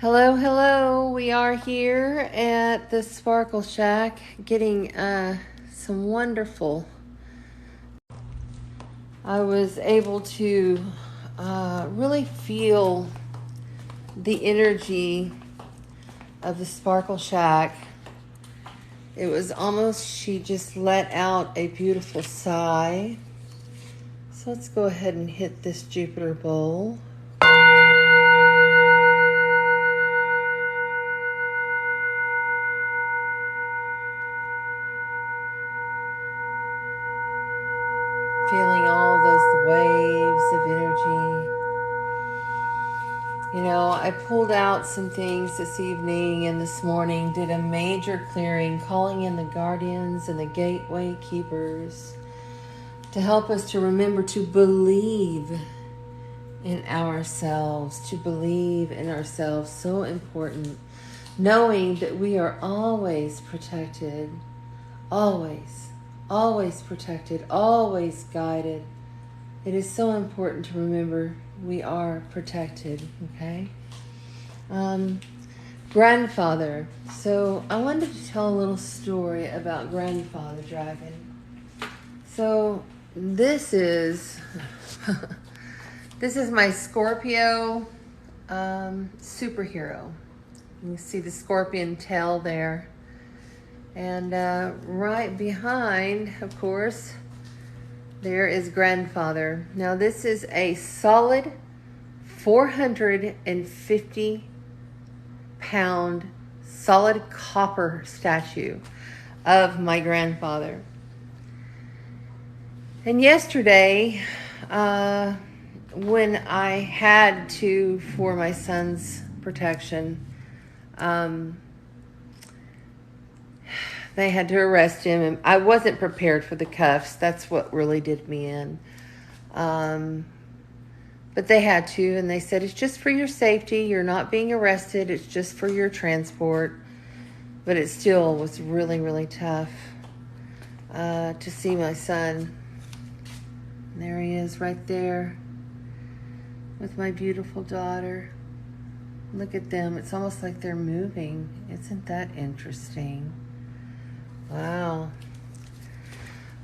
Hello, hello. We are here at the Sparkle Shack getting some wonderful. I was able to really feel the energy of the Sparkle Shack. It was almost, she just let out a beautiful sigh. So let's go ahead and hit this Jupiter bowl. Feeling all those waves of energy. You know, I pulled out some things this evening and this morning, did a major clearing, calling in the guardians and the gateway keepers to help us to remember to believe in ourselves, so important. Knowing that we are always protected, always protected, always guided. It is so important to remember we are protected, okay? Grandfather. So I wanted to tell a little story about Grandfather Dragon. So this is my Scorpio superhero. You can see the scorpion tail there. And right behind, of course, there is Grandfather. Now this is a solid 450-pound solid copper statue of my grandfather. And yesterday, when I had to, for my son's protection, they had to arrest him, and I wasn't prepared for the cuffs. That's what really did me in. But they had to, and they said, it's just for your safety. You're not being arrested. It's just for your transport. But it still was really, really tough to see my son. There he is right there with my beautiful daughter. Look at them. It's almost like they're moving. Isn't that interesting? Wow.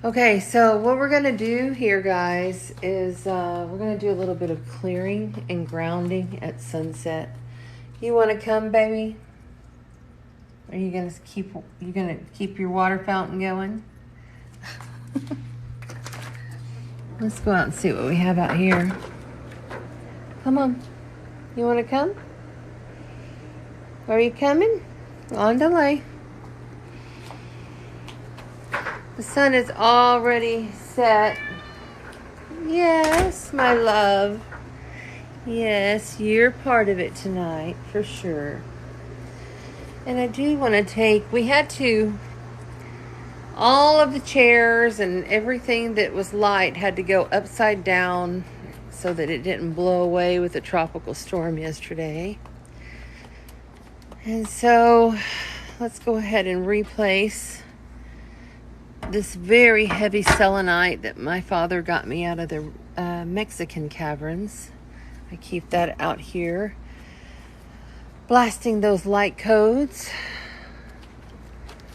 Okay, so what we're going to do here, guys, is we're going to do a little bit of clearing and grounding at sunset. You want to come, baby? Are you going to keep your water fountain going? Let's go out and see what we have out here. Come on. You want to come? Are you coming? On delay. The sun is already set. Yes, my love. Yes, you're part of it tonight, for sure. And I do want to all of the chairs and everything that was light had to go upside down so that it didn't blow away with the tropical storm yesterday. And so let's go ahead and replace this very heavy selenite that my father got me out of the Mexican caverns. I keep that out here, blasting those light codes.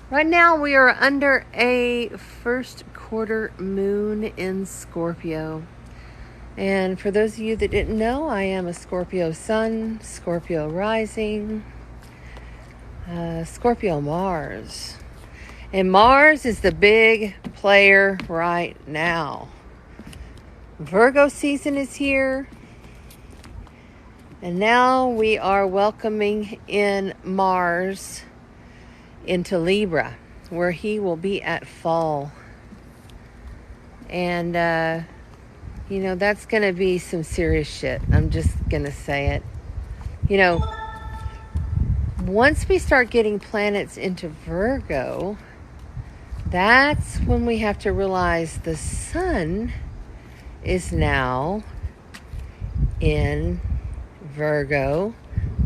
Right now we are under a first quarter moon in Scorpio. And for those of you that didn't know, I am a Scorpio sun, Scorpio rising, Scorpio Mars. And Mars is the big player right now. Virgo season is here. And now we are welcoming in Mars into Libra, where he will be at fall. And, that's going to be some serious shit. I'm just going to say it. Once we start getting planets into Virgo, that's when we have to realize the sun is now in Virgo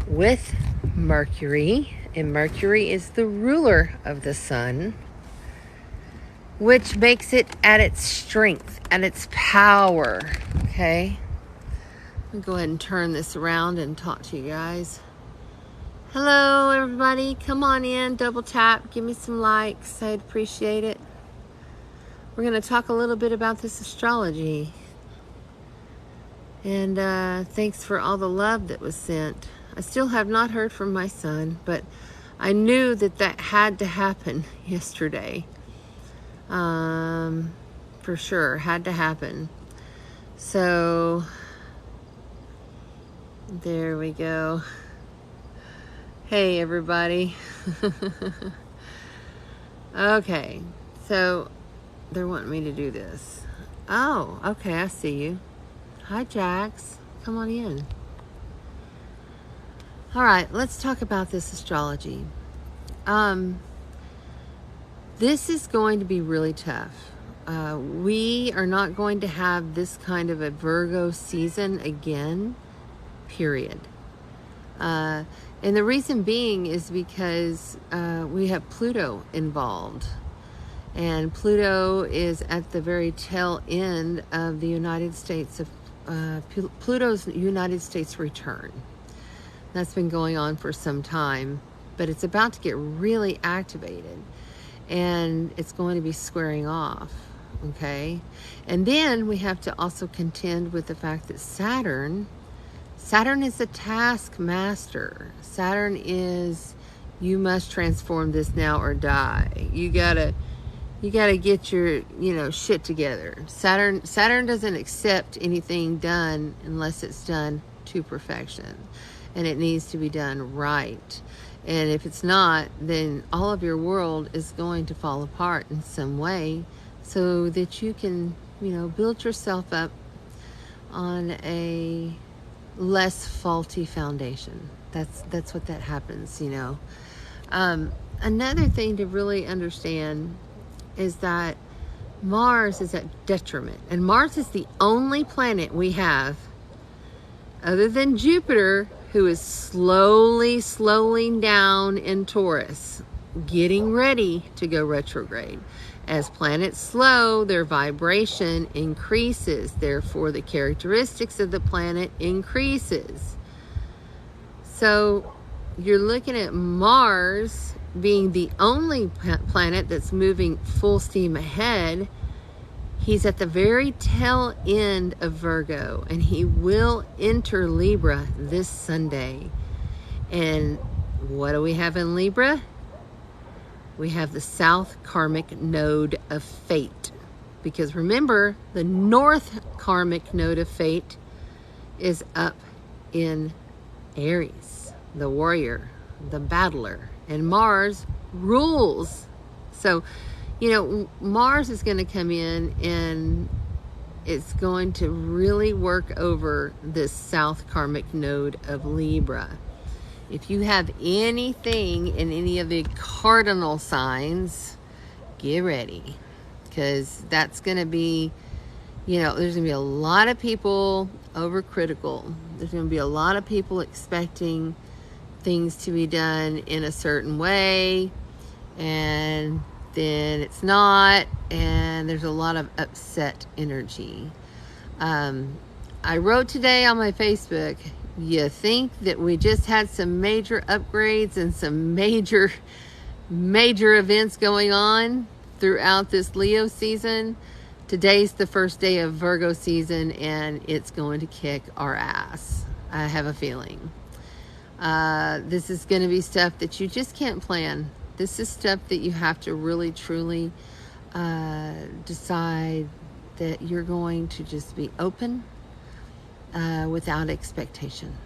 with Mercury. And Mercury is the ruler of the sun, which makes it at its strength, at its power. Okay? I'll go ahead and turn this around and talk to you guys. Hello, everybody. Come on in, double tap, give me some likes. I'd appreciate it. We're going to talk a little bit about this astrology. And thanks for all the love that was sent. I still have not heard from my son, but I knew that had to happen yesterday. For sure, had to happen. So, there we go. Hey, everybody. Okay, so they're wanting me to do this. Oh, okay, I see you. Hi, Jax. Come on in. All right, let's talk about this astrology. This is going to be really tough. We are not going to have this kind of a Virgo season again, period. And the reason being is because we have Pluto involved. And Pluto is at the very tail end of the United States of Pluto's United States return. That's been going on for some time, but it's about to get really activated, and it's going to be squaring off. Okay, and then we have to also contend with the fact that Saturn is the taskmaster. Saturn is, you must transform this now or die. You gotta get your, shit together. Saturn doesn't accept anything done unless it's done to perfection, and it needs to be done right. And if it's not, then all of your world is going to fall apart in some way, so that you can, build yourself up on a less faulty foundation. That's what that happens. Another thing to really understand is that Mars is at detriment, and Mars is the only planet we have other than Jupiter who is slowing down in Taurus, getting ready to go retrograde. As planets slow, their vibration increases, therefore the characteristics of the planet increases. So you're looking at Mars being the only planet that's moving full steam ahead. He's at the very tail end of Virgo, and he will enter Libra this Sunday. And what do we have in Libra? We have the South Karmic Node of Fate. Because remember, the North Karmic Node of Fate is up in Aries, the warrior, the battler. And Mars rules. So, Mars is going to come in, and it's going to really work over this South Karmic Node of Libra. If you have anything in any of the cardinal signs, get ready. Because that's going to be, there's going to be a lot of people overcritical. There's going to be a lot of people expecting things to be done in a certain way, and then it's not, and there's a lot of upset energy. I wrote today on my Facebook, you think that we just had some major upgrades and some major events going on throughout this Leo season? Today's the first day of Virgo season, and it's going to kick our ass. I have a feeling. This is going to be stuff that you just can't plan. This is stuff that you have to really, truly decide that you're going to just be open without expectation.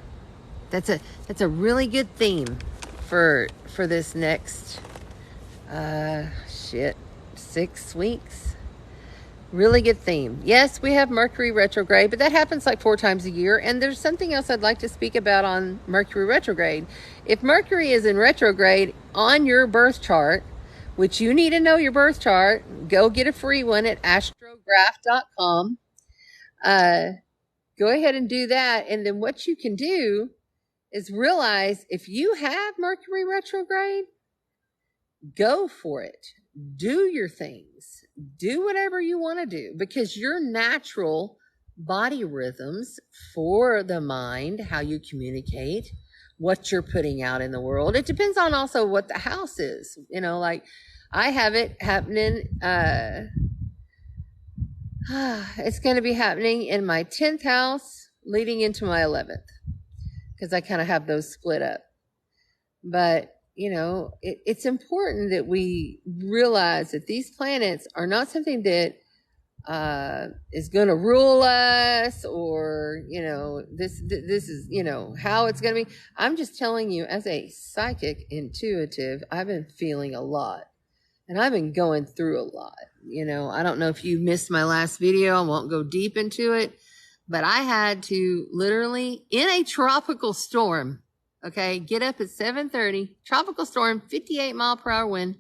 That's a really good theme for this next 6 weeks. Really good theme. Yes, we have Mercury retrograde, but that happens like 4 times a year. And there's something else I'd like to speak about on Mercury retrograde. If Mercury is in retrograde on your birth chart, which you need to know your birth chart, go get a free one at astrograph.com. Go ahead and do that. And then what you can do is realize if you have Mercury retrograde, go for it. Do your things. Do whatever you want to do, because your natural body rhythms for the mind, how you communicate, what you're putting out in the world. It depends on also what the house is. Like I have it happening. It's going to be happening in my 10th house leading into my 11th, because I kind of have those split up. But, it's important that we realize that these planets are not something that is going to rule us, or, this is, how it's going to be. I'm just telling you, as a psychic intuitive, I've been feeling a lot, and I've been going through a lot. I don't know if you missed my last video. I won't go deep into it, but I had to literally, in a tropical storm, okay, get up at 7:30, tropical storm, 58 mile per hour wind,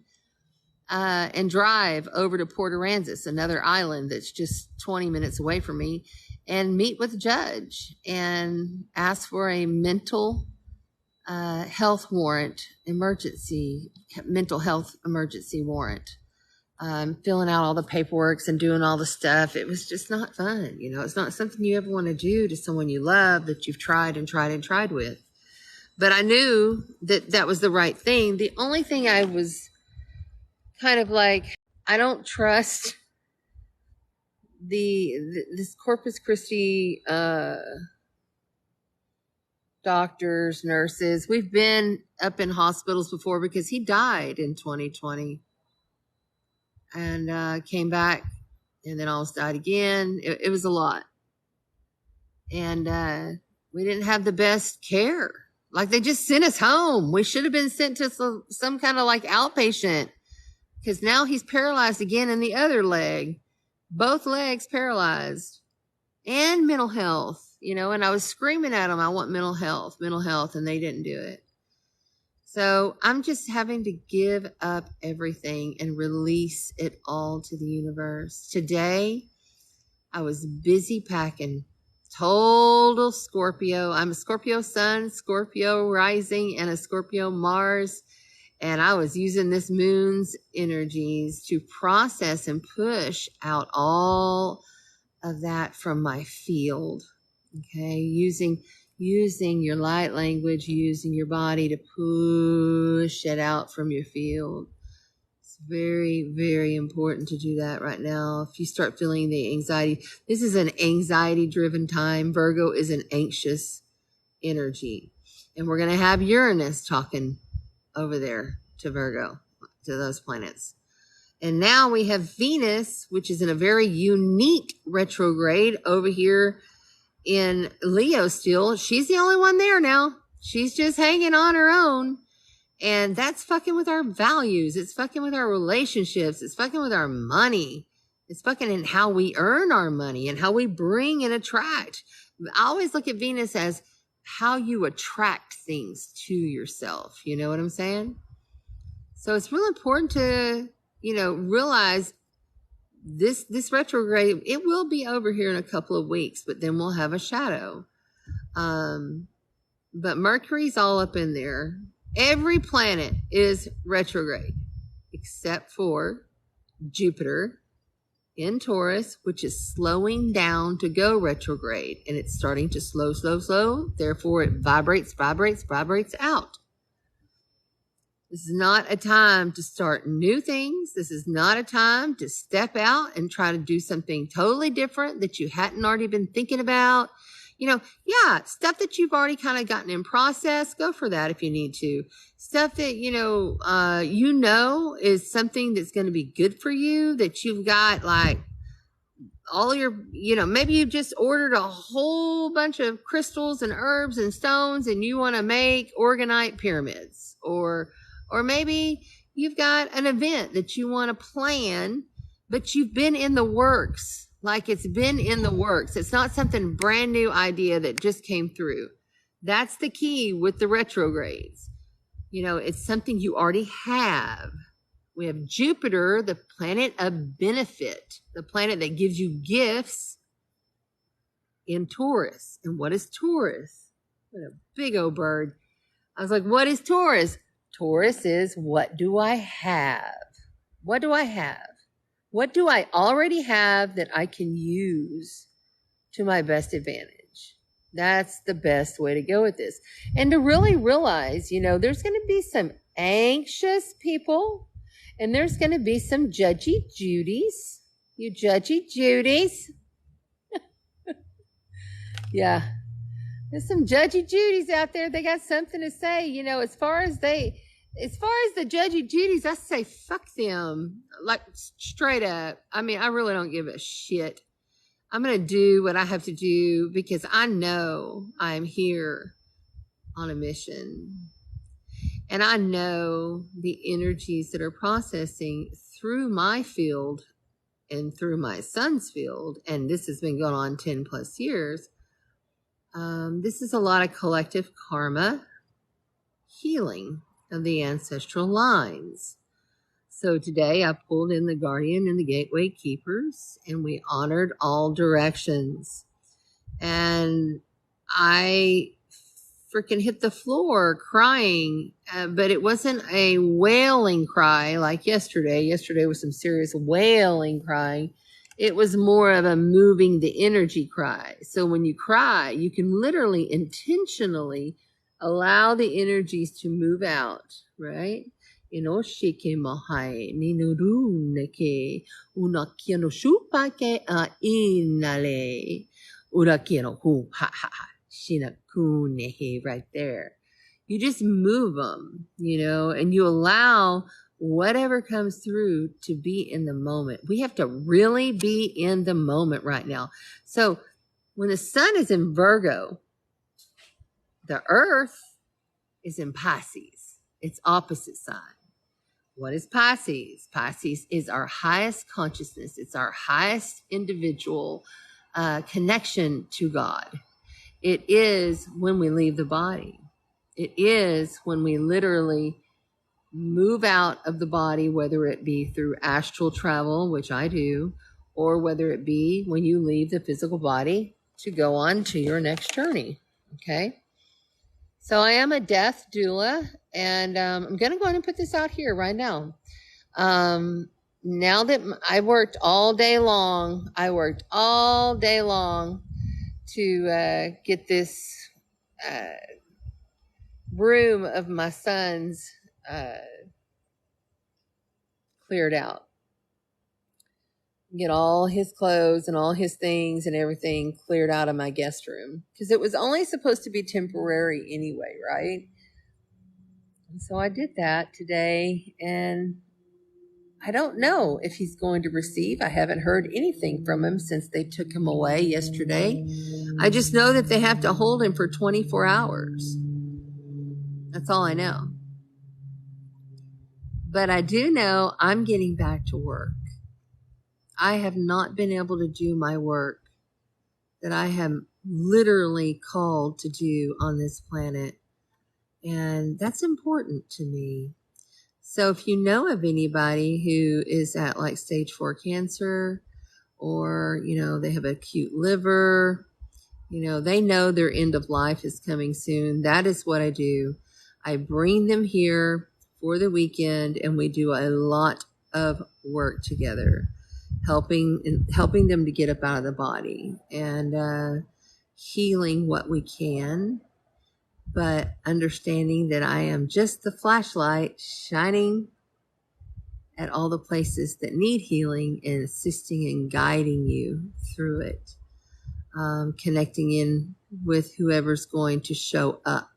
and drive over to Port Aransas, another island that's just 20 minutes away from me, and meet with a judge and ask for a mental health warrant, mental health emergency warrant. Filling out all the paperwork and doing all the stuff. It was just not fun. It's not something you ever want to do to someone you love, that you've tried and tried and tried with. But I knew that that was the right thing. The only thing I was kind of like, I don't trust this Corpus Christi doctors, nurses. We've been up in hospitals before, because he died in 2020 and came back and then almost died again. It was a lot. And we didn't have the best care. Like, they just sent us home. We should have been sent to some kind of like outpatient, because now he's paralyzed again in the other leg, both legs paralyzed, and mental health, and I was screaming at them, I want mental health, and they didn't do it. So I'm just having to give up everything and release it all to the universe. Today, I was busy packing. Total Scorpio. I'm a Scorpio sun, Scorpio rising, and a Scorpio Mars. And I was using this moon's energies to process and push out all of that from my field. Okay. Using your light language, using your body to push it out from your field. It's very, very important to do that right now. If you start feeling the anxiety, this is an anxiety-driven time. Virgo is an anxious energy. And we're going to have Uranus talking over there to Virgo, to those planets. And now we have Venus, which is in a very unique retrograde over here in Leo still. She's the only one there now. She's just hanging on her own. And that's fucking with our values. It's fucking with our relationships. It's fucking with our money. It's fucking in how we earn our money and how we bring and attract. I always look at Venus as how you attract things to yourself. You know what I'm saying? So it's really important to, realize this retrograde, it will be over here in a couple of weeks, but then we'll have a shadow. But Mercury's all up in there. Every planet is retrograde except for Jupiter in Taurus, which is slowing down to go retrograde, and it's starting to slow. Therefore, it vibrates out. This is not a time to start new things. This is not a time to step out and try to do something totally different that you hadn't already been thinking about. Stuff that you've already kind of gotten in process, go for that if you need to. Stuff that, is something that's going to be good for you, that you've got like all your, maybe you just ordered a whole bunch of crystals and herbs and stones and you want to make orgonite pyramids, or maybe you've got an event that you want to plan, but you've been in the works. Like, it's been in the works. It's not something brand new idea that just came through. That's the key with the retrogrades. It's something you already have. We have Jupiter, the planet of benefit, the planet that gives you gifts, in Taurus. And what is Taurus? What a big old bird. I was like, what is Taurus? Taurus is, what do I have? What do I have? What do I already have that I can use to my best advantage? That's the best way to go with this. And to really realize, there's going to be some anxious people and there's going to be some judgy Judies. You judgy Judies. Yeah. There's some judgy Judies out there. They got something to say, as far as the judgy Judies, I say, fuck them. Like straight up. I mean, I really don't give a shit. I'm going to do what I have to do because I know I'm here on a mission. And I know the energies that are processing through my field and through my son's field. And this has been going on 10 plus years. This is a lot of collective karma healing of the ancestral lines. So today I pulled in the Guardian and the Gateway Keepers, and we honored all directions. And I freaking hit the floor crying, but it wasn't a wailing cry like yesterday. Yesterday was some serious wailing crying. It was more of a moving the energy cry. So when you cry, you can literally intentionally allow the energies to move out, right? Inoshike mahai ninuruneke unakiano shupake a inale urakiano hu ha ha ha shinakunehe right there. You just move them, and you allow whatever comes through to be in the moment. We have to really be in the moment right now. So when the sun is in Virgo, the earth is in Pisces, its opposite sign. What is Pisces? Pisces is our highest consciousness. It's our highest individual connection to God. It is when we leave the body. It is when we literally move out of the body, whether it be through astral travel, which I do, or whether it be when you leave the physical body to go on to your next journey. Okay. So I am a death doula, and I'm going to go ahead and put this out here right now. Now that I worked all day long to get this room of my son's cleared out. Get all his clothes and all his things and everything cleared out of my guest room. Because it was only supposed to be temporary anyway, right? And so I did that today, and I don't know if he's going to receive. I haven't heard anything from him since they took him away yesterday. I just know that they have to hold him for 24 hours. That's all I know. But I do know I'm getting back to work. I have not been able to do my work that I am literally called to do on this planet. And that's important to me. So if you know of anybody who is at like stage 4 cancer, or, they have acute liver, they know their end of life is coming soon. That is what I do. I bring them here for the weekend, and we do a lot of work together, helping them to get up out of the body and healing what we can, but understanding that I am just the flashlight shining at all the places that need healing and assisting and guiding you through it, connecting in with whoever's going to show up.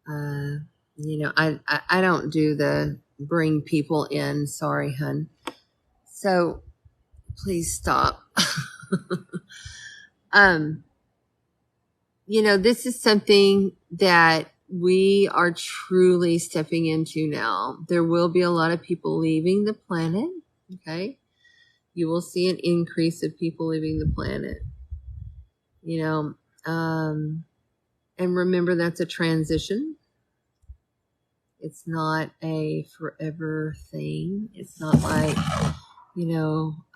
I don't do the bring people in. Sorry, hun. So please stop. This is something that we are truly stepping into now. There will be a lot of people leaving the planet. Okay. You will see an increase of people leaving the planet, and remember that's a transition. It's not a forever thing. It's not like, you'll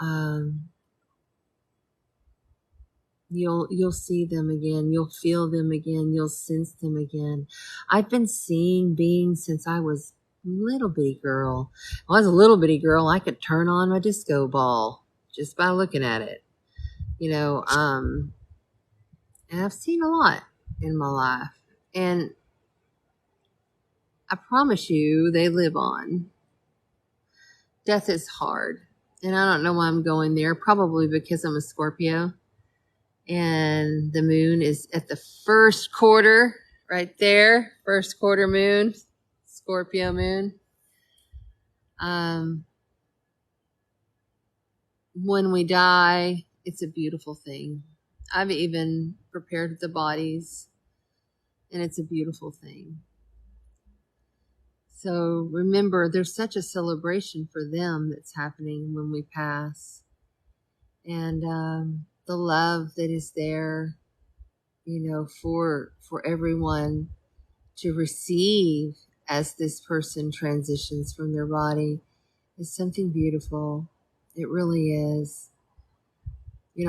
see them again. You'll feel them again. You'll sense them again. I've been seeing beings since I was a little bitty girl. When I was a little bitty girl, I could turn on my disco ball just by looking at it, And I've seen a lot in my life. And I promise you, they live on. Death is hard. And I don't know why I'm going there. Probably because I'm a Scorpio. And the moon is at the first quarter, right there. First quarter moon. Scorpio moon. When we die, it's a beautiful thing. I've even prepared the bodies, and it's a beautiful thing. So remember, there's such a celebration for them that's happening when we pass. And the love that is there, for everyone to receive as this person transitions from their body is something beautiful. It really is.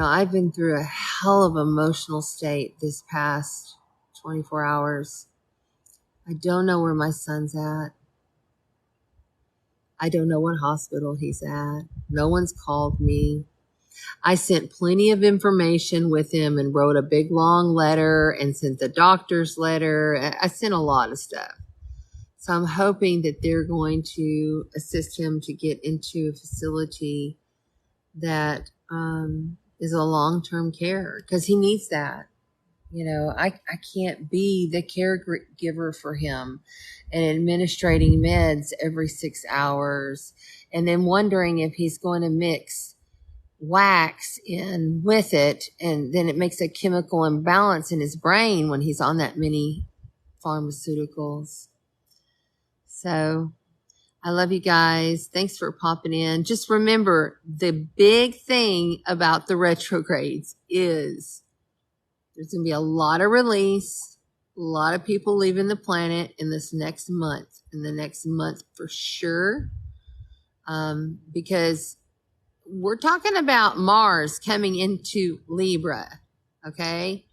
I've been through a hell of emotional state this past 24 hours. I don't know where my son's at. I don't know what hospital he's at. No one's called me. I sent plenty of information with him and wrote a big long letter and sent the doctor's letter. I sent a lot of stuff. So I'm hoping that they're going to assist him to get into a facility that is a long-term care, because he needs that. I can't be the caregiver for him and administrating meds every 6 hours and then wondering if he's going to mix wax in with it, and then it makes a chemical imbalance in his brain when he's on that many pharmaceuticals. So I love you guys. Thanks for popping in. Just remember, the big thing about the retrogrades is there's going to be a lot of release, a lot of people leaving the planet in this next month, for sure. Because we're talking about Mars coming into Libra, okay?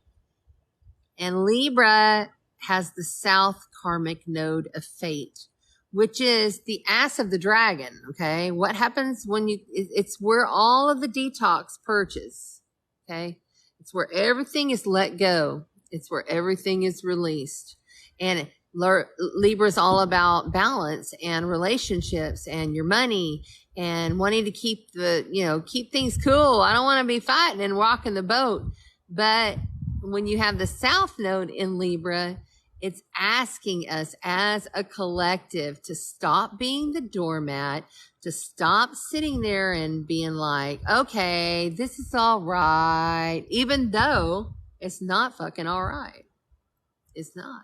And Libra has the south karmic node of fate, which is the ass of the dragon, okay? What happens when it's where all of the detox purges, okay? It's where everything is let go. It's where everything is released. And Libra is all about balance and relationships and your money and wanting to keep keep things cool. I don't want to be fighting and rocking the boat. But when you have the South Node in Libra, it's asking us as a collective to stop being the doormat, to stop sitting there and being like, okay, this is all right, even though it's not fucking all right. It's not.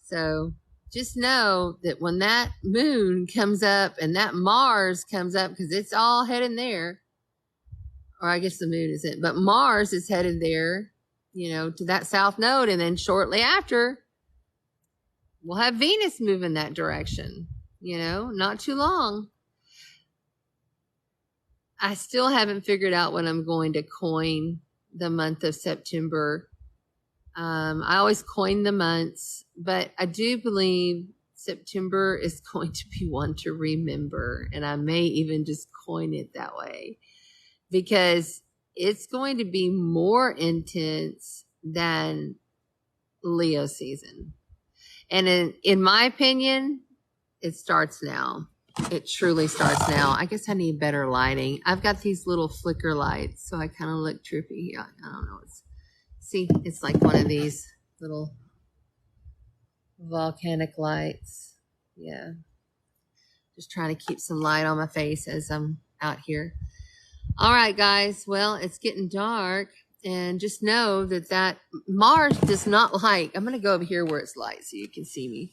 So just know that when that moon comes up and that Mars comes up, because it's all heading there, or I guess the moon isn't, but Mars is headed there, to that South Node. And then shortly after, we'll have Venus move in that direction, not too long. I still haven't figured out what I'm going to coin the month of September. I always coin the months, but I do believe September is going to be one to remember. And I may even just coin it that way, because it's going to be more intense than Leo season. And in my opinion, it starts now. It truly starts now. I guess I need better lighting. I've got these little flicker lights, so I kind of look trippy. I don't know. It's like one of these little volcanic lights. Yeah. Just trying to keep some light on my face as I'm out here. All right, guys. Well, it's getting dark, and just know that Mars does not like, I'm going to go over here where it's light so you can see me.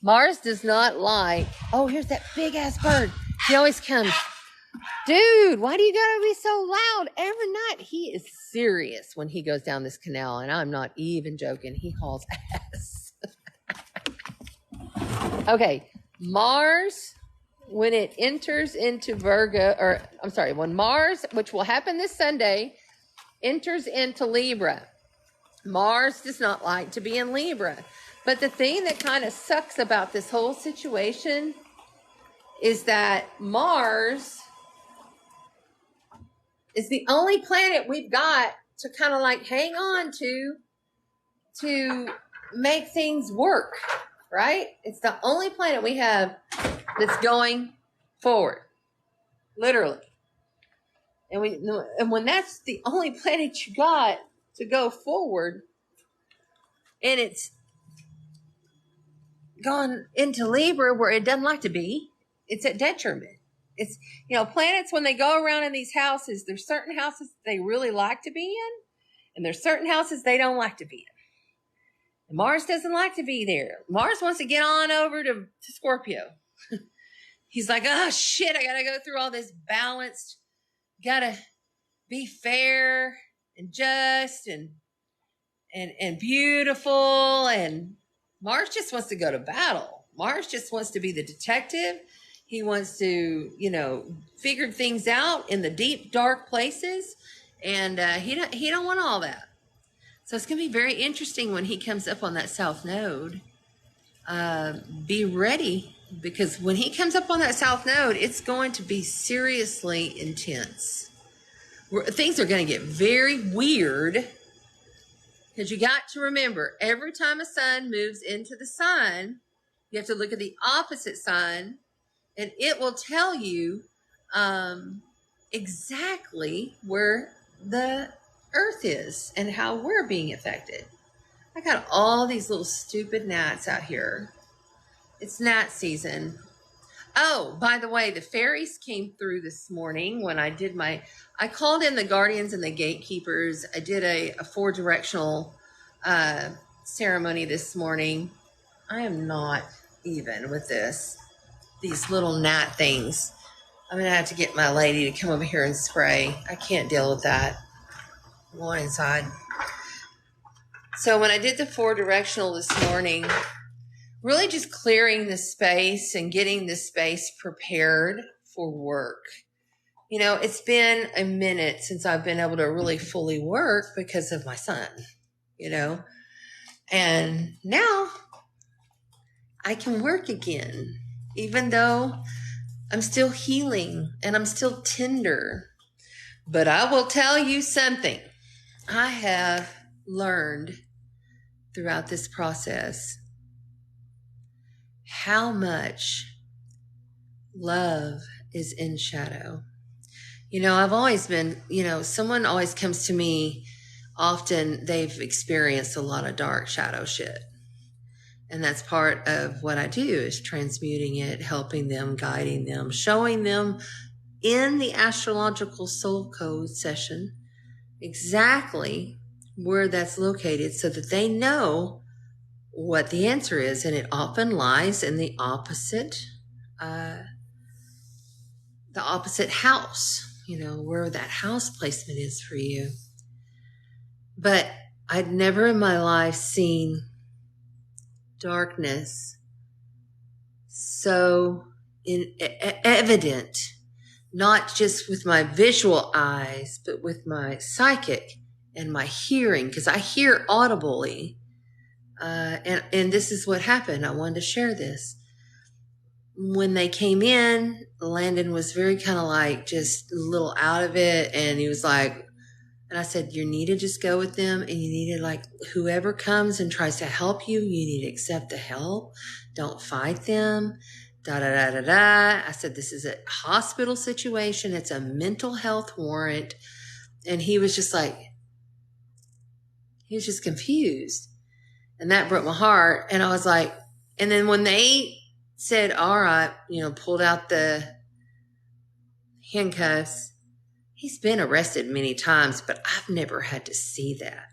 Mars does not like, oh, here's that big ass bird. He always comes. Dude, why do you gotta be so loud every night? He is serious when he goes down this canal, and I'm not even joking. He hauls ass. Okay, Mars, when it enters into when Mars, which will happen this Sunday, enters into Libra. Mars does not like to be in Libra. But the thing that kind of sucks about this whole situation is that Mars is the only planet we've got to kind of like hang on to make things work, right? It's the only planet we have that's going forward, literally. And when that's the only planet you got to go forward, and it's gone into Libra where it doesn't like to be, it's at detriment. It's, planets, when they go around in these houses, there's certain houses they really like to be in, and there's certain houses they don't like to be in. And Mars doesn't like to be there. Mars wants to get on over to Scorpio. He's like, oh shit, I gotta go through all this balanced, gotta be fair and just and beautiful. And Mars just wants to go to battle. Mars just wants to be the detective. He wants to, figure things out in the deep, dark places. And he don't want all that. So it's going to be very interesting when he comes up on that South Node. Be ready, because when he comes up on that South Node, it's going to be seriously intense. Things are going to get very weird, because you got to remember, every time a sun moves into the sun, you have to look at the opposite sign, and it will tell you exactly where the Earth is and how we're being affected. I got all these little stupid gnats out here. It's gnat season. Oh, by the way, the fairies came through this morning when I did I called in the guardians and the gatekeepers. I did a 4-directional ceremony this morning. I am not even with these little gnat things. I'm going to have to get my lady to come over here and spray. I can't deal with that. I'm going inside. So when I did the 4-directional this morning, really just clearing the space and getting the space prepared for work. It's been a minute since I've been able to really fully work because of my son, and now I can work again, even though I'm still healing and I'm still tender. But I will tell you something. I have learned throughout this process how much love is in shadow. I've always been, someone always comes to me, often they've experienced a lot of dark shadow shit. And that's part of what I do, is transmuting it, helping them, guiding them, showing them in the astrological soul code session exactly where that's located, so that they know what the answer is. And it often lies in the opposite house, where that house placement is for you. But I'd never in my life seen darkness so evident, not just with my visual eyes, but with my psychic and my hearing, because I hear audibly. And this is what happened. I wanted to share this. When they came in, Landon was very kind of like just a little out of it. And he was like, and I said, you need to just go with them, and you need to, like, whoever comes and tries to help you, you need to accept the help. Don't fight them. I said, this is a hospital situation. It's a mental health warrant. And he was just confused. And that broke my heart. And I was like, and then when they said, all right, pulled out the handcuffs, he's been arrested many times, but I've never had to see that,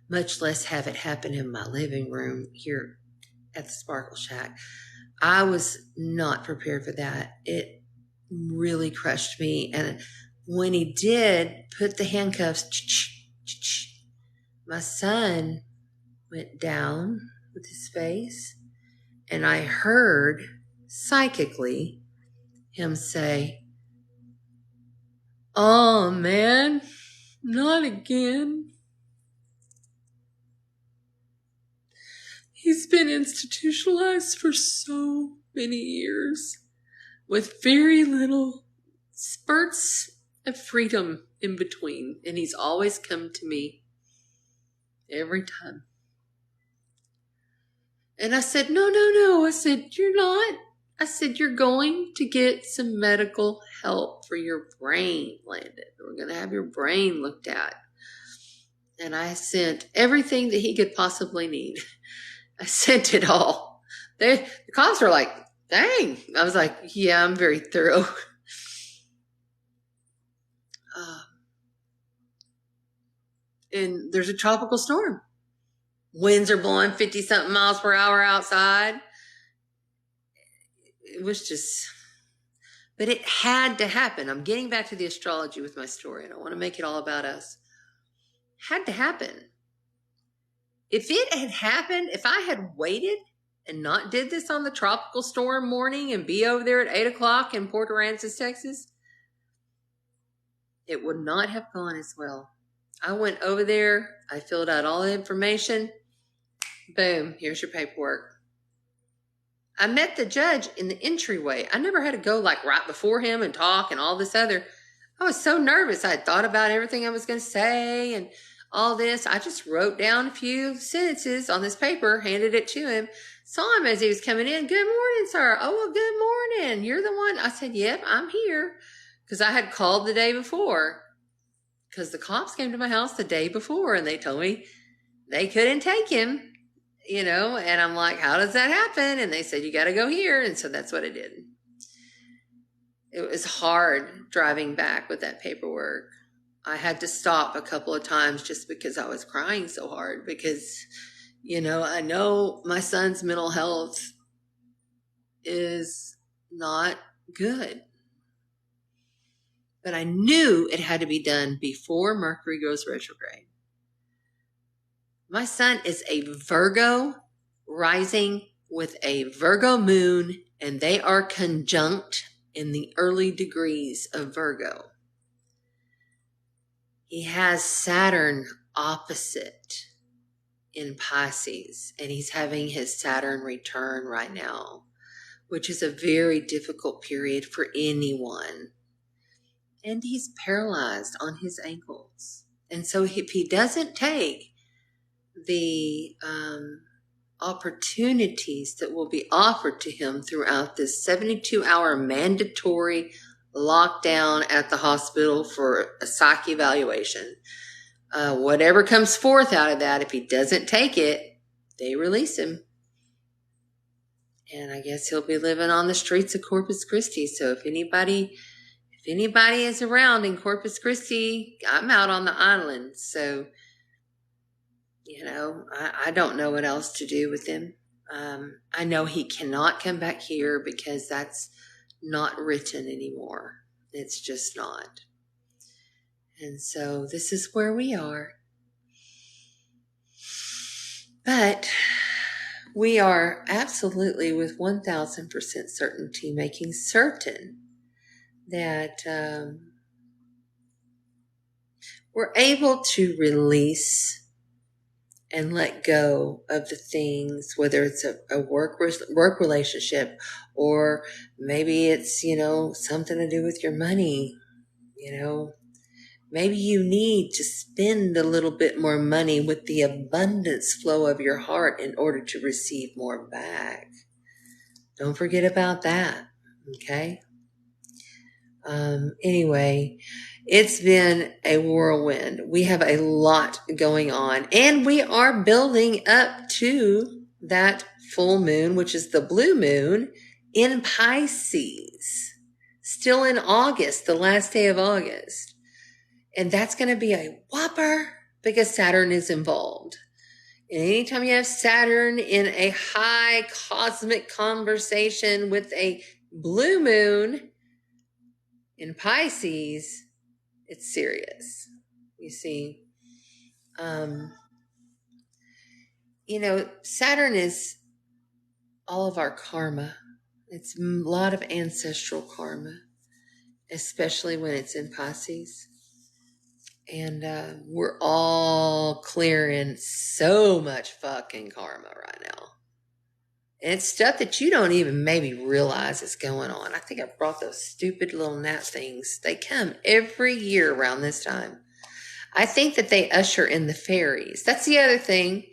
much less have it happen in my living room here at the Sparkle Shack. I was not prepared for that. It really crushed me. And when he did put the handcuffs, my son went down with his face, and I heard psychically him say, oh man, not again. He's been institutionalized for so many years with very little spurts of freedom in between. And he's always come to me every time. And I said, no, no, no. I said, you're not. I said, you're going to get some medical help for your brain, Landon. We're going to have your brain looked at. And I sent everything that he could possibly need. I sent it all. The cops were like, dang. I was like, yeah, I'm very thorough. And there's a tropical storm. Winds are blowing 50-something miles per hour outside. It was just, but it had to happen. I'm getting back to the astrology with my story, and I want to make it all about us. Had to happen. If it had happened, if I had waited and not did this on the tropical storm morning and be over there at 8 o'clock in Port Aransas, Texas, it would not have gone as well. I went over there. I filled out all the information. Boom, here's your paperwork. I met the judge in the entryway. I never had to go like right before him and talk and all this other. I was so nervous. I had thought about everything I was going to say and all this. I just wrote down a few sentences on this paper, handed it to him, saw him as he was coming in. Good morning, sir. Oh, well, good morning. You're the one. I said, yep, I'm here. Because I had called the day before. Because the cops came to my house the day before and they told me they couldn't take him. You know, and I'm like, how does that happen? And they said, you got to go here. And so that's what I did. It was hard driving back with that paperwork. I had to stop a couple of times just because I was crying so hard because, you know, I know my son's mental health is not good. But I knew it had to be done before Mercury goes retrograde. My son is a Virgo rising with a Virgo moon, and they are conjunct in the early degrees of Virgo. He has Saturn opposite in Pisces, and he's having his Saturn return right now, which is a very difficult period for anyone. And he's paralyzed on his ankles. And so if he doesn't take the opportunities that will be offered to him throughout this 72-hour mandatory lockdown at the hospital for a psych evaluation. Whatever comes forth out of that, if he doesn't take it, they release him. And I guess he'll be living on the streets of Corpus Christi. So if anybody is around in Corpus Christi, I'm out on the island. So, you know, I don't know what else to do with him. I know he cannot come back here because that's not written anymore. It's just not. And so this is where we are. But we are absolutely with 1,000% certainty making certain that we're able to release and let go of the things, whether it's a work relationship, or maybe it's, you know, something to do with your money. You know, maybe you need to spend a little bit more money with the abundance flow of your heart in order to receive more back. Don't forget about that. Okay. Anyway, it's been a whirlwind. We have a lot going on, and we are building up to that full moon, which is the blue moon in Pisces, still in August, the last day of August. And that's going to be a whopper because Saturn is involved. And anytime you have Saturn in a high cosmic conversation with a blue moon in Pisces, it's serious. You see, you know, Saturn is all of our karma. It's a lot of ancestral karma, especially when it's in Pisces. And we're all clearing so much fucking karma right now. And it's stuff that you don't even maybe realize is going on. I think I brought those stupid little gnat things. They come every year around this time. I think that they usher in the fairies. That's the other thing.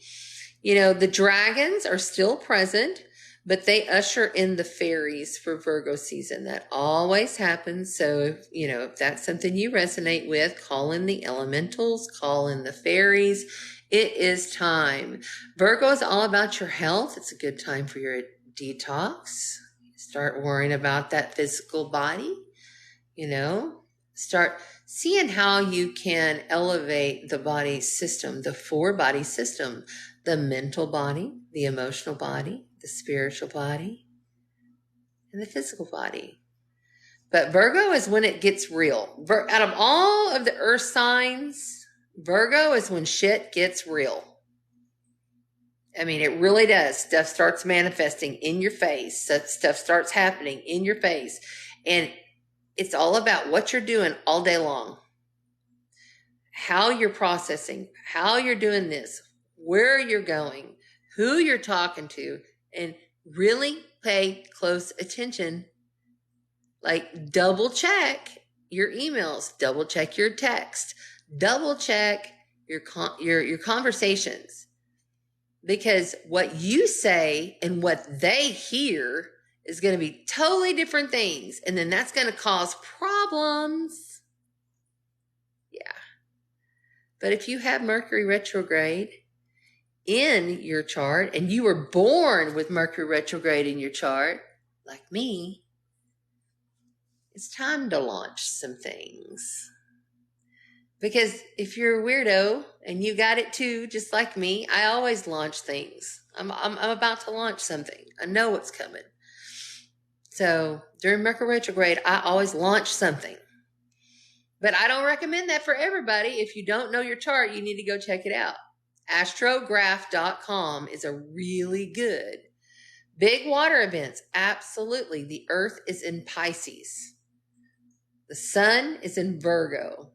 The dragons are still present, but they usher in the fairies for Virgo season. That always happens. So if that's something you resonate with, call in the elementals, call in the fairies. It is time. Virgo is all about your health. It's a good time for your detox. Start worrying about that physical body. Start seeing how you can elevate the body system, the 4-body system, the mental body, the emotional body, the spiritual body, and the physical body. But Virgo is when it gets real. Out of all of the earth signs, Virgo is when shit gets real. I mean, it really does. Stuff starts manifesting in your face. Stuff starts happening in your face. And it's all about what you're doing all day long. How you're processing, how you're doing this, where you're going, who you're talking to, and really pay close attention. Like double check your emails, double check your text, double check your conversations. Because what you say and what they hear is going to be totally different things. And then that's going to cause problems. Yeah. But if you have Mercury retrograde in your chart and you were born with Mercury retrograde in your chart, like me, it's time to launch some things. Because if you're a weirdo and you got it too, just like me, I always launch things. I'm about to launch something. I know what's coming. So during Mercury retrograde, I always launch something. But I don't recommend that for everybody. If you don't know your chart, you need to go check it out. Astrograph.com is a really good. Big water events. Absolutely. The Earth is in Pisces. The Sun is in Virgo.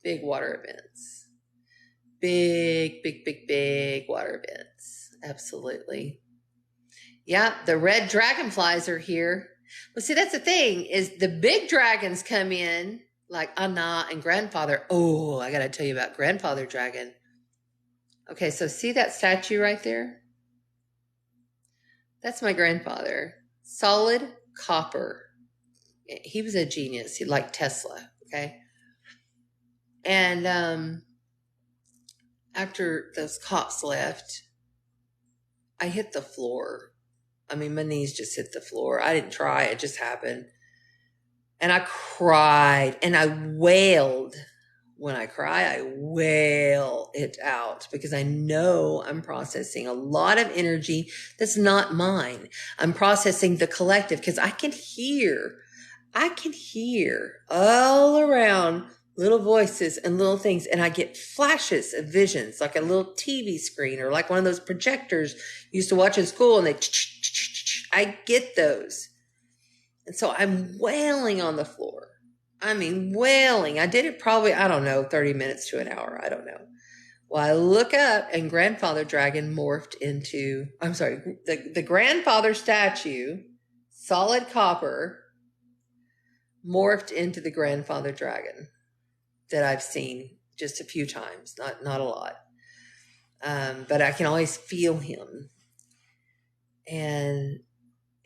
Big water events. Big water events. Absolutely. Yeah, the red dragonflies are here. Well, see, that's the thing, is the big dragons come in, like Anna and Grandfather. Oh, I got to tell you about Grandfather Dragon. Okay, so see that statue right there? That's my grandfather. Solid copper. He was a genius. He liked Tesla, okay? And after those cops left, I hit the floor. I mean, my knees just hit the floor. I didn't try. It just happened. And I cried and I wailed. When I cry, I wail it out because I know I'm processing a lot of energy that's not mine. I'm processing the collective because I can hear all around little voices and little things. And I get flashes of visions, like a little TV screen or like one of those projectors you used to watch in school, and I get those. And so I'm wailing on the floor. I mean, wailing. I did it probably, 30 minutes to an hour. I don't know. Well, I look up and Grandfather Dragon morphed into, the grandfather statue, solid copper, morphed into the Grandfather Dragon that I've seen just a few times, not a lot. But I can always feel him. And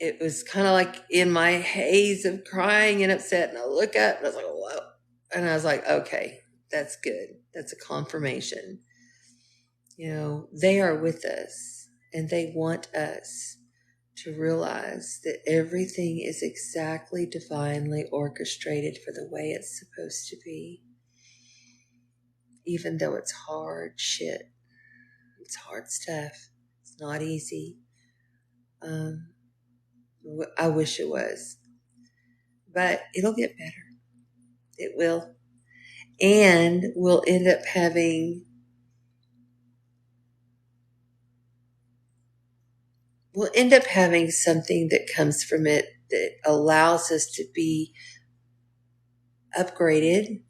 it was kind of like in my haze of crying and upset. And I look up and I was like, whoa. And I was like, okay, that's good. That's a confirmation. They are with us and they want us to realize that everything is exactly divinely orchestrated for the way it's supposed to be. Even though it's hard shit. It's hard stuff. It's not easy. I wish it was. But it'll get better. It will. And we'll end up having something that comes from it that allows us to be upgraded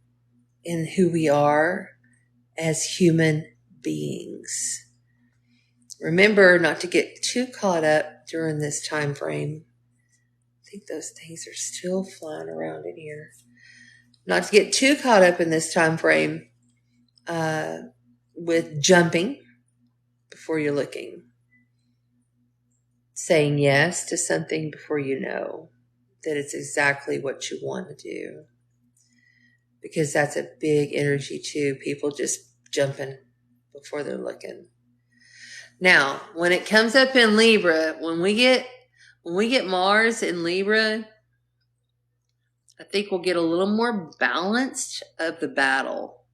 in who we are as human beings. Remember not to get too caught up during this time frame. I think those things are still flying around in here. Not to get too caught up in this time frame with jumping before you're looking, saying yes to something before you know that it's exactly what you want to do. Because that's a big energy too. People just jumping before they're looking. Now, when it comes up in Libra, when we get Mars in Libra, I think we'll get a little more balanced of the battle.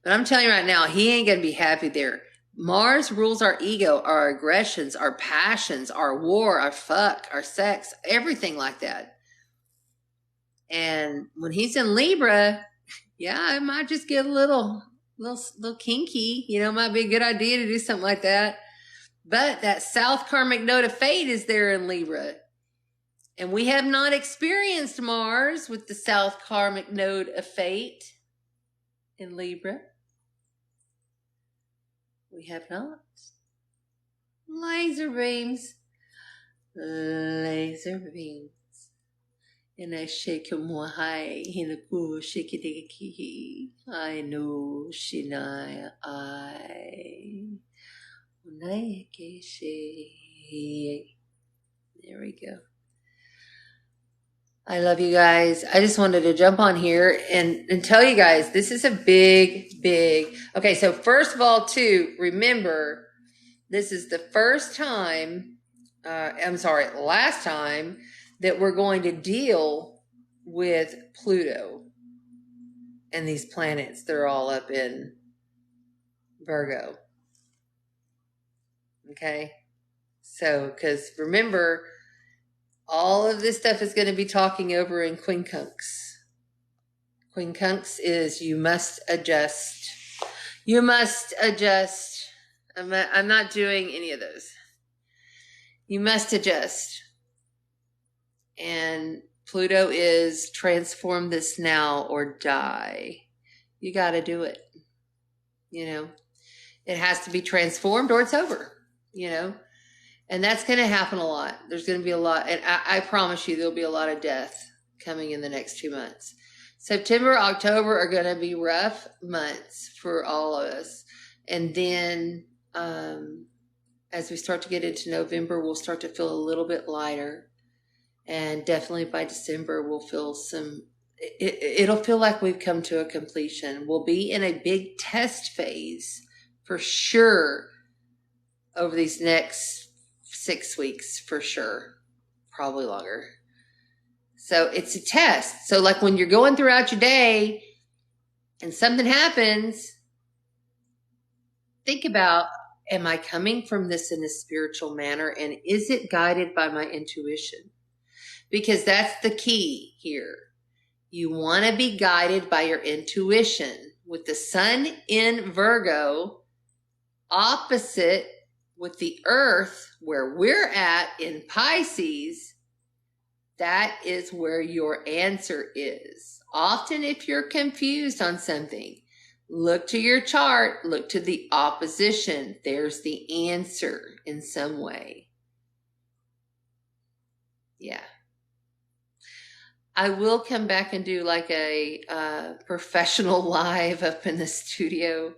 But I'm telling you right now, he ain't going to be happy there. Mars rules our ego, our aggressions, our passions, our war, our fuck, our sex, everything like that. And when he's in Libra, yeah, it might just get a little kinky. You know, might be a good idea to do something like that. But that South Karmic Node of Fate is there in Libra. And we have not experienced Mars with the South Karmic Node of Fate in Libra. We have not. Laser beams. Laser beams. And I shake him high in a cool shake it. I know Shinai I. There we go. I love you guys. I just wanted to jump on here and tell you guys, this is a big. Okay, so first of all, too, remember, this is the first time, last time that we're going to deal with Pluto and these planets. They're all up in Virgo. Okay? So, because remember, all of this stuff is going to be talking over in Quincunx. Quincunx is you must adjust. You must adjust. I'm not doing any of those. You must adjust. And Pluto is transform this now or die. You got to do it. You know, it has to be transformed or it's over, you know, and that's going to happen a lot. There's going to be a lot. And I promise you, there'll be a lot of death coming in the next 2 months. September, October are going to be rough months for all of us. And then, as we start to get into November, we'll start to feel a little bit lighter. And definitely by December, we'll feel it'll feel like we've come to a completion. We'll be in a big test phase for sure over these next 6 weeks, for sure. Probably longer. So it's a test. So like when you're going throughout your day and something happens, think about, am I coming from this in a spiritual manner? And is it guided by my intuition? Because that's the key here. You want to be guided by your intuition. With the sun in Virgo, opposite with the earth, where we're at in Pisces, that is where your answer is. Often if you're confused on something, look to your chart, look to the opposition. There's the answer in some way. Yeah. I will come back and do like a professional live up in the studio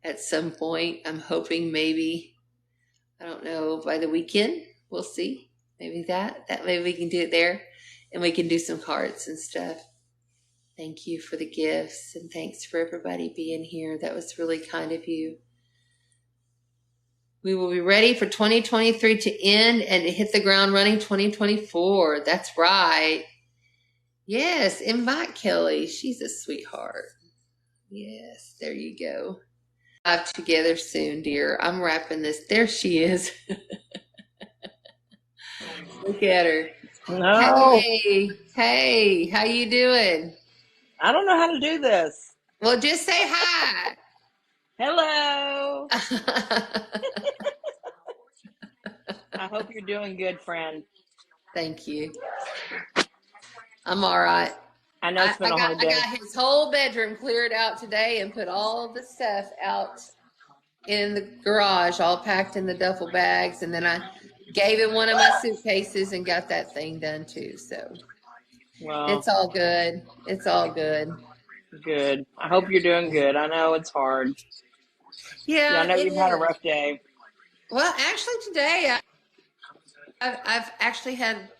at some point. I'm hoping maybe, I don't know, by the weekend. We'll see. Maybe maybe we can do it there and we can do some cards and stuff. Thank you for the gifts and thanks for everybody being here. That was really kind of you. We will be ready for 2023 to end and to hit the ground running 2024. That's right. Yes, invite Kelly. She's a sweetheart. Yes, there you go. Live together soon, dear. I'm wrapping this. There she is. Look at her. No. Hey, how you doing? I don't know how to do this. Well, just say hi. Hello. I hope you're doing good, friend. Thank you. I'm all right. I know it's been a hard day. I got his whole bedroom cleared out today and put all the stuff out in the garage, all packed in the duffel bags. And then I gave him one of my suitcases and got that thing done too. So well, it's all good. It's all good. Good. I hope you're doing good. I know it's hard. Yeah, I Yeah, know it you've had a is. rough day. Well, actually, today I've actually had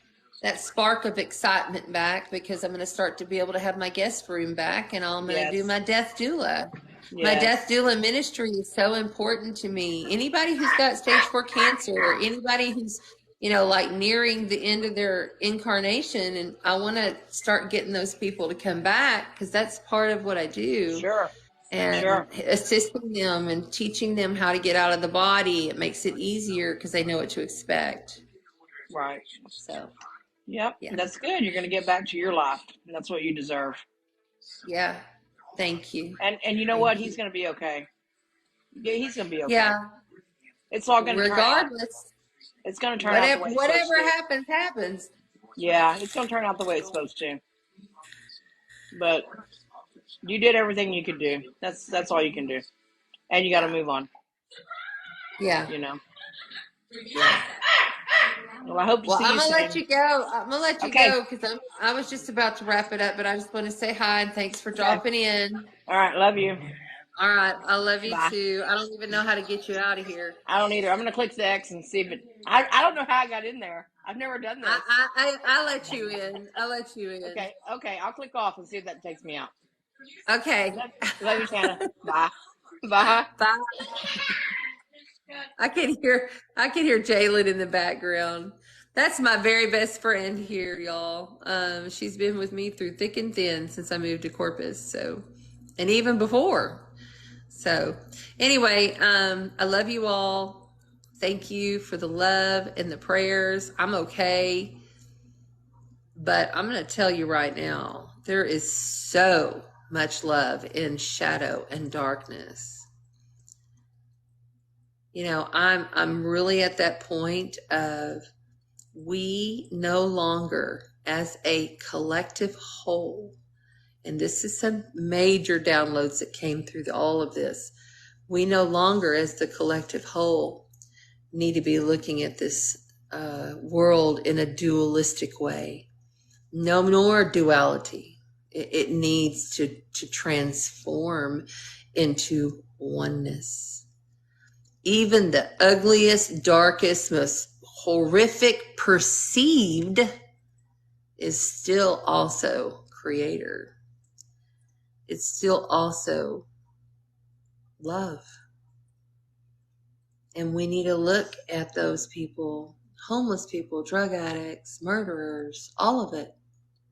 that spark of excitement back because I'm going to start to be able to have my guest room back, and I'm going to do Yes. my death doula. My death Yes. doula ministry is so important to me. Anybody who's got stage 4 cancer, or anybody who's, like nearing the end of their incarnation, and I want to start getting those people to come back because that's part of what I do, Sure. and Sure. assisting them and teaching them how to get out of the body. It makes it easier because they know what to expect. Right. So, Yep. yeah. That's good. You're going to get back to your life. And that's what you deserve. Yeah. Thank you. And you know what? Thank He's you. going to be okay. Yeah, he's going to be okay. Yeah. It's all going to turn out. Regardless, It's going to turn out the whatever way it's supposed whatever to. happens, happens. Yeah, it's going to turn out the way it's supposed to. But you did everything you could do. That's all you can do. And you got to Yeah. move on, Yeah. you know. Yeah. Well, I hope to Well, see I'm you gonna let soon. you go. I'm gonna let you Okay. go because I was just about to wrap it up, but I just want to say hi and thanks for Okay. dropping in. All right. Love you. All right. I love you Bye. too. I don't even know how to get you out of here. I don't either. I'm going to click the X and see if it. I don't know how I got in there. I've never done I, this. I, I let you in. I let you in. Okay. Okay. I'll click off and see if that takes me out. Okay. Love you, Shanna. Bye. Bye. Bye. I can hear Jalen in the background. That's my very best friend here, y'all. She's been with me through thick and thin since I moved to Corpus. So, and even before. So, anyway, I love you all. Thank you for the love and the prayers. I'm okay, but I'm going to tell you right now, there is so much love in shadow and darkness. I'm really at that point of we no longer as a collective whole, and this is some major downloads that came through all of this. We no longer as the collective whole need to be looking at this world in a dualistic way. No more duality. It needs to transform into oneness. Even the ugliest, darkest, most horrific perceived is still also creator. It's still also love. And we need to look at those people, homeless people, drug addicts, murderers, all of it,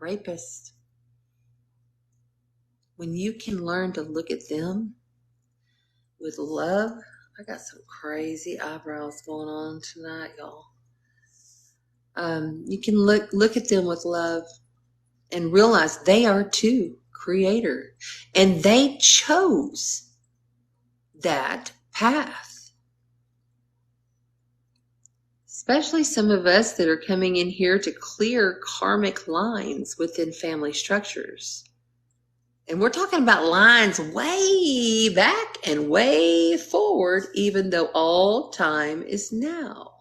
rapists. When you can learn to look at them with love, I got some crazy eyebrows going on tonight, y'all. You can look at them with love and realize they are too creator, and they chose that path. Especially some of us that are coming in here to clear karmic lines within family structures. And we're talking about lines way back and way forward, even though all time is now.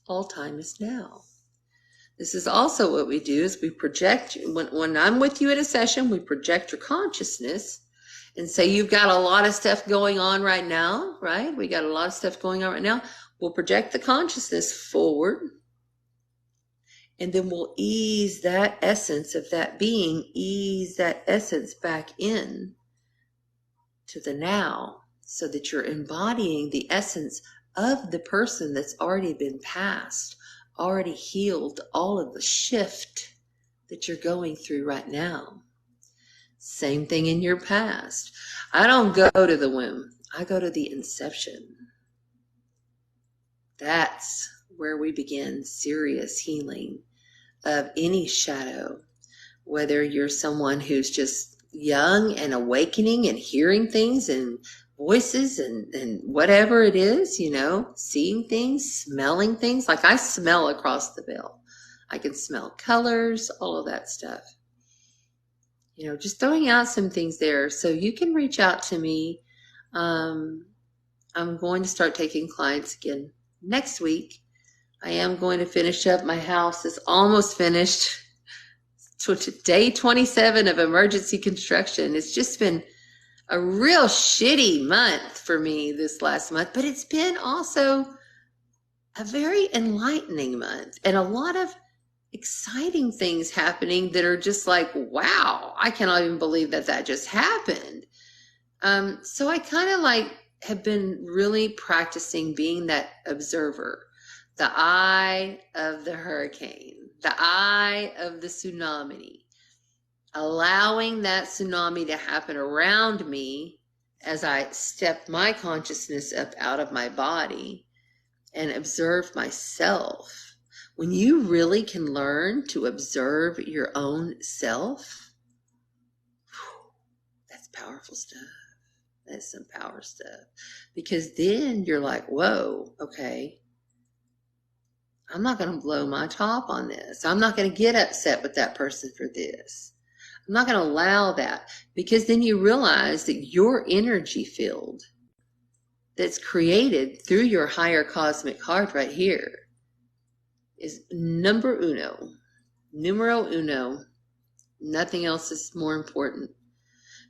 All time is now. This is also what we do is we project, when I'm with you at a session, we project your consciousness and say you've got a lot of stuff going on right now, right? We got a lot of stuff going on right now. We'll project the consciousness forward, and then we'll ease that essence of that being, ease that essence back in to the now, so that you're embodying the essence of the person that's already been passed, already healed all of the shift that you're going through right now. Same thing in your past. I don't go to the womb. I go to the inception. That's where we begin serious healing of any shadow, whether you're someone who's just young and awakening and hearing things and voices and whatever it is, seeing things, smelling things. Like I smell across the veil. I can smell colors, all of that stuff. Just throwing out some things there. So you can reach out to me. I'm going to start taking clients again next week. I am going to finish up. My house is almost finished. day 27 of emergency construction. It's just been a real shitty month for me this last month, but it's been also a very enlightening month and a lot of exciting things happening that are just like, wow, I cannot even believe that that just happened. So I kind of like have been really practicing being that observer, the eye of the hurricane, the eye of the tsunami, allowing that tsunami to happen around me as I step my consciousness up out of my body and observe myself. When you really can learn to observe your own self, that's powerful stuff. That's some power stuff. Because then you're like, whoa, okay, I'm not going to blow my top on this. I'm not going to get upset with that person for this. I'm not going to allow that. Because then you realize that your energy field that's created through your higher cosmic heart right here is numero uno. Nothing else is more important.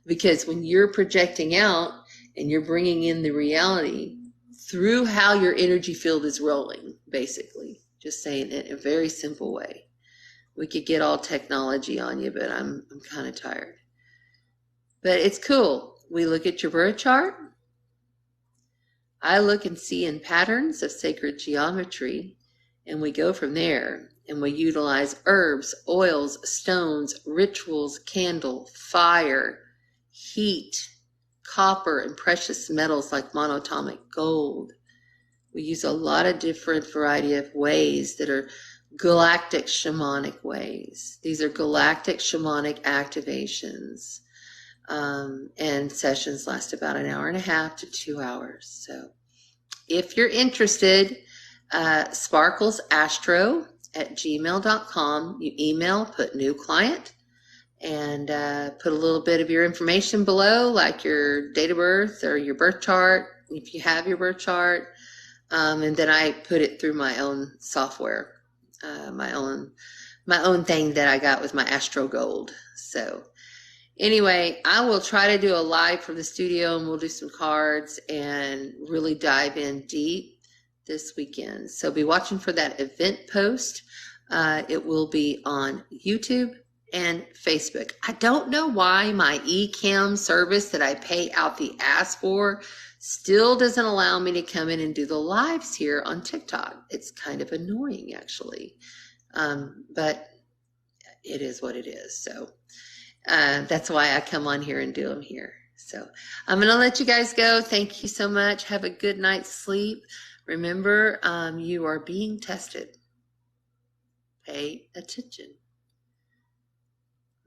Because when you're projecting out and you're bringing in the reality through how your energy field is rolling, basically, just saying it in a very simple way. We could get all technology on you, but I'm kind of tired. But it's cool. We look at your birth chart. I look and see in patterns of sacred geometry, and we go from there. And we utilize herbs, oils, stones, rituals, candle, fire, heat, copper, and precious metals like monatomic gold. We use a lot of different variety of ways that are galactic shamanic ways. These are galactic shamanic activations. And sessions last about an hour and a half to 2 hours. So if you're interested, sparklesastro@gmail.com. You email, put new client, and put a little bit of your information below, like your date of birth or your birth chart, if you have your birth chart. And then I put it through my own software, my own thing that I got with my Astro Gold. So anyway, I will try to do a live from the studio, and we'll do some cards and really dive in deep this weekend. So be watching for that event post. It will be on YouTube and Facebook. I don't know why my eCam service that I pay out the ass for still doesn't allow me to come in and do the lives here on TikTok. It's kind of annoying, actually. But it is what it is. So that's why I come on here and do them here. So I'm going to let you guys go. Thank you so much. Have a good night's sleep. Remember, you are being tested. Pay attention.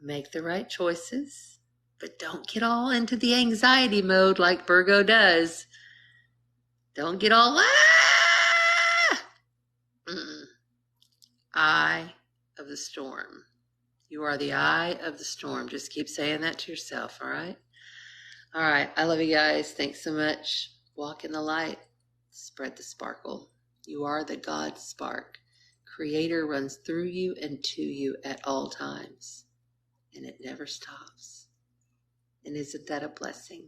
Make the right choices, but don't get all into the anxiety mode like Virgo does. Don't get all, Eye of the storm. You are the eye of the storm. Just keep saying that to yourself, all right? All right. I love you guys. Thanks so much. Walk in the light. Spread the sparkle. You are the God spark. Creator runs through you and to you at all times. And it never stops. And isn't that a blessing?